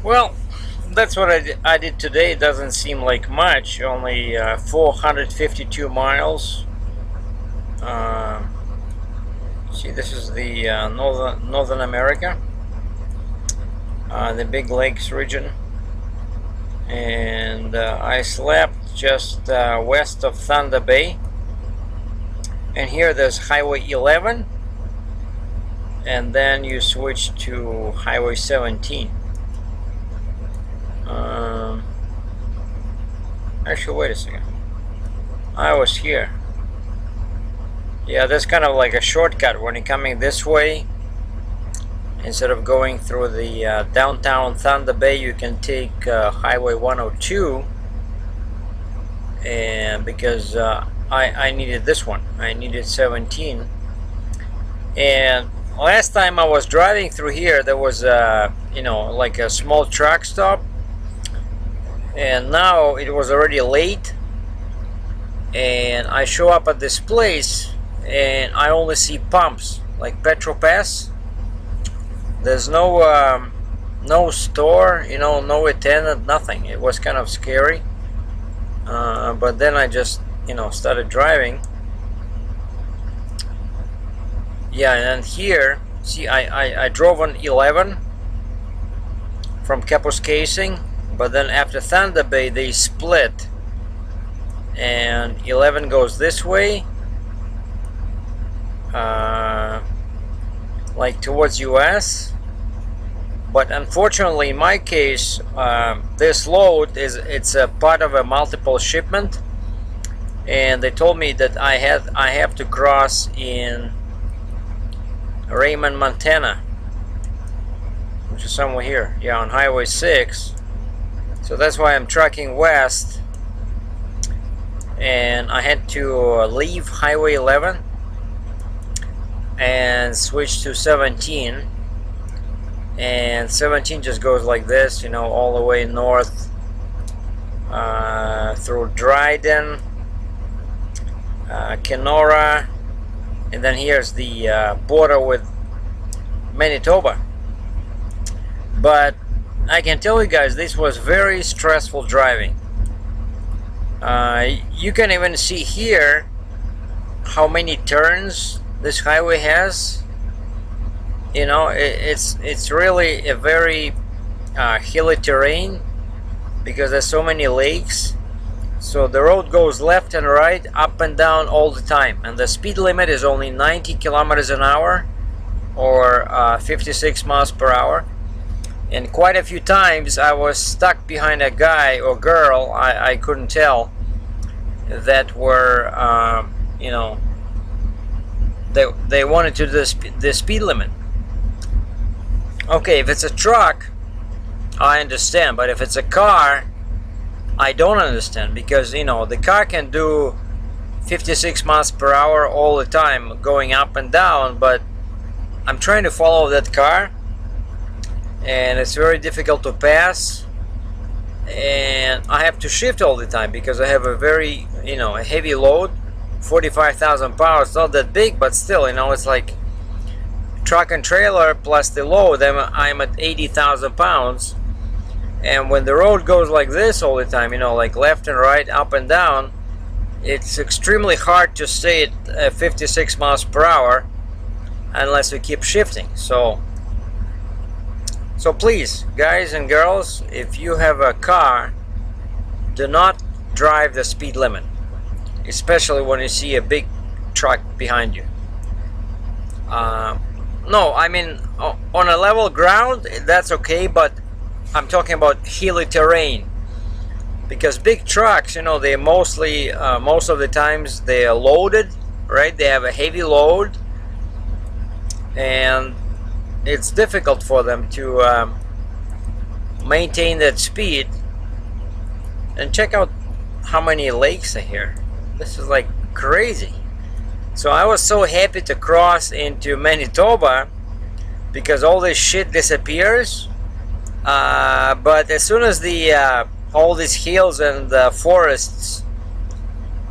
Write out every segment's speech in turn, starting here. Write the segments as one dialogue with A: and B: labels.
A: Well, that's what I did today. It doesn't seem like much, only 452 miles. Uh, See, this is the Northern America, the Big Lakes region. And I slept just west of Thunder Bay. And here there's Highway 11, and then you switch to Highway 17. Actually, wait a second. I was here. Yeah, that's kind of like a shortcut when you're coming this way. Instead of going through the downtown Thunder Bay, you can take Highway 102. And because I needed this one, I needed 17. And last time I was driving through here, there was like a small truck stop, and now it was already late, and I show up at this place and I only see pumps like Petropass. There's no store, no attendant, nothing. It was kind of scary, but then I just started driving. Yeah, and here, see, I drove on 11 from Kapuskasing, but then after Thunder Bay they split, and 11 goes this way, like towards US. But unfortunately, in my case, this load it's a part of a multiple shipment, and they told me that I have to cross in Raymond, Montana, which is somewhere here, yeah, on Highway 6. So that's why I'm trucking west, and I had to leave Highway 11 and switch to 17, and 17 just goes like this, all the way north through Dryden, Kenora, and then here's the border with Manitoba. But I can tell you guys, this was very stressful driving. You can even see here how many turns this highway has. It's really a very hilly terrain because there's so many lakes. So the road goes left and right, up and down all the time, and the speed limit is only 90 kilometers an hour, or 56 miles per hour. And quite a few times I was stuck behind a guy or girl, I couldn't tell, that were they wanted to do the speed limit. Okay, if it's a truck, I understand, but if it's a car, I don't understand, because the car can do 56 miles per hour all the time going up and down, but I'm trying to follow that car and it's very difficult to pass, and I have to shift all the time because I have a very a heavy load, 45,000 pounds. Not that big, but still, it's like truck and trailer plus the load. I'm at 80,000 pounds. And when the road goes like this all the time, like left and right, up and down, it's extremely hard to stay at 56 miles per hour unless we keep shifting. So please, guys and girls, if you have a car, do not drive the speed limit, especially when you see a big truck behind you. No, I mean, on a level ground, that's okay, but I'm talking about hilly terrain, because big trucks, they mostly, most of the times they are loaded, right? They have a heavy load, and it's difficult for them to maintain that speed. And check out how many lakes are here. This is like crazy. So I was so happy to cross into Manitoba because all this shit disappears. But as soon as the all these hills and forests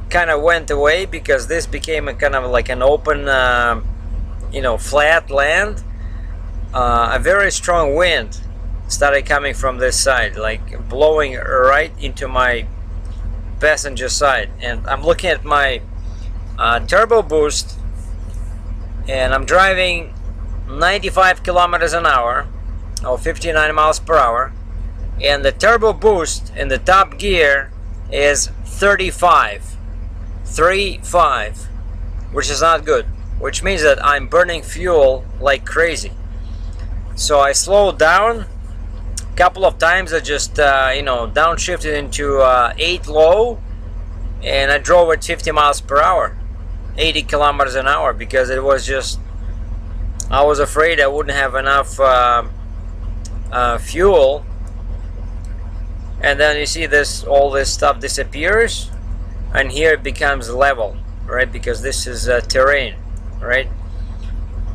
A: kind of went away, because this became a kind of like an open, flat land, a very strong wind started coming from this side, like blowing right into my passenger side. And I'm looking at my turbo boost, and I'm driving 95 kilometers an hour or 59 miles per hour, and the turbo boost in the top gear is 35, which is not good, which means that I'm burning fuel like crazy. So I slowed down a couple of times. I just downshifted into 8 low, and I drove at 50 miles per hour, 80 kilometers an hour, because it was just, I was afraid I wouldn't have enough fuel. And then you see this, all this stuff disappears, and here it becomes level, right? Because this is terrain, right?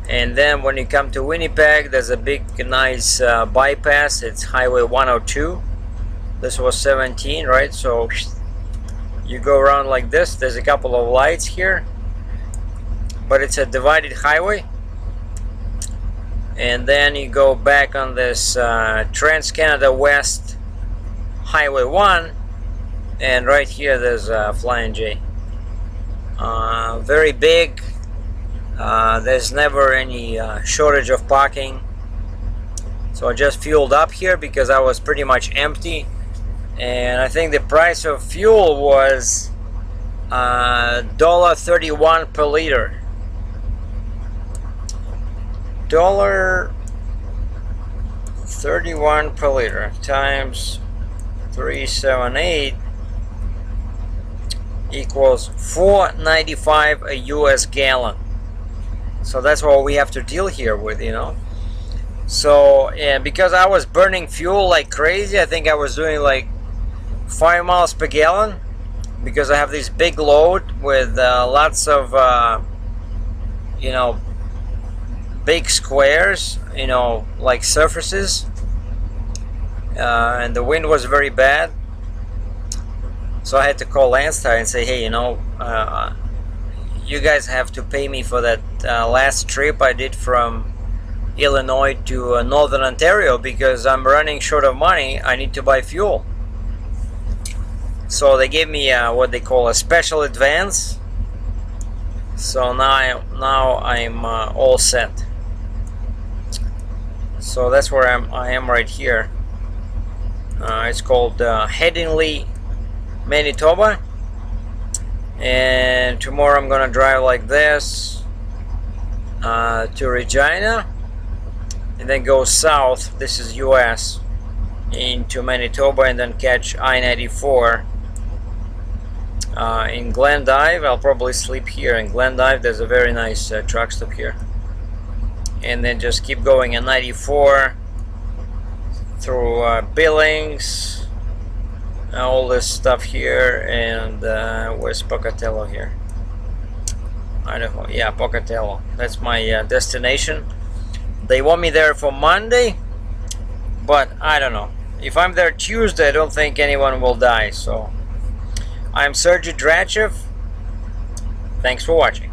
A: And then when you come to Winnipeg, there's a big, nice bypass. It's Highway 102. This was 17, right? So you go around like this. There's a couple of lights here, but it's a divided highway. And then you go back on this Trans-Canada West Highway 1, and right here there's Flying J. Very big. There's never any shortage of parking. So I just fueled up here because I was pretty much empty, and I think the price of fuel was $1.31 per liter. $1.31 per liter times 378 equals $4.95 a US gallon. So that's what we have to deal here with, you know. So yeah, because I was burning fuel like crazy, I think I was doing like 5 miles per gallon, because I have this big load with lots of you know, big squares, you know, like surfaces, and the wind was very bad. So I had to call Landstar and say, hey, you know, you guys have to pay me for that last trip I did from Illinois to Northern Ontario, because I'm running short of money. I need to buy fuel. So they gave me what they call a special advance. So now I'm all set. So that's where I am right here. It's called Headingley, Manitoba. And tomorrow I'm gonna drive like this to Regina, and then go south, this is US, into Manitoba, and then catch I-94 in Glendive. I'll probably sleep here in Glendive. There's a very nice truck stop here. And then just keep going at 94 through Billings, all this stuff here, and where's Pocatello here? Idaho, yeah, Pocatello. That's my destination. They want me there for Monday, but I don't know. If I'm there Tuesday, I don't think anyone will die. So I'm Sergey Drachev. Thanks for watching.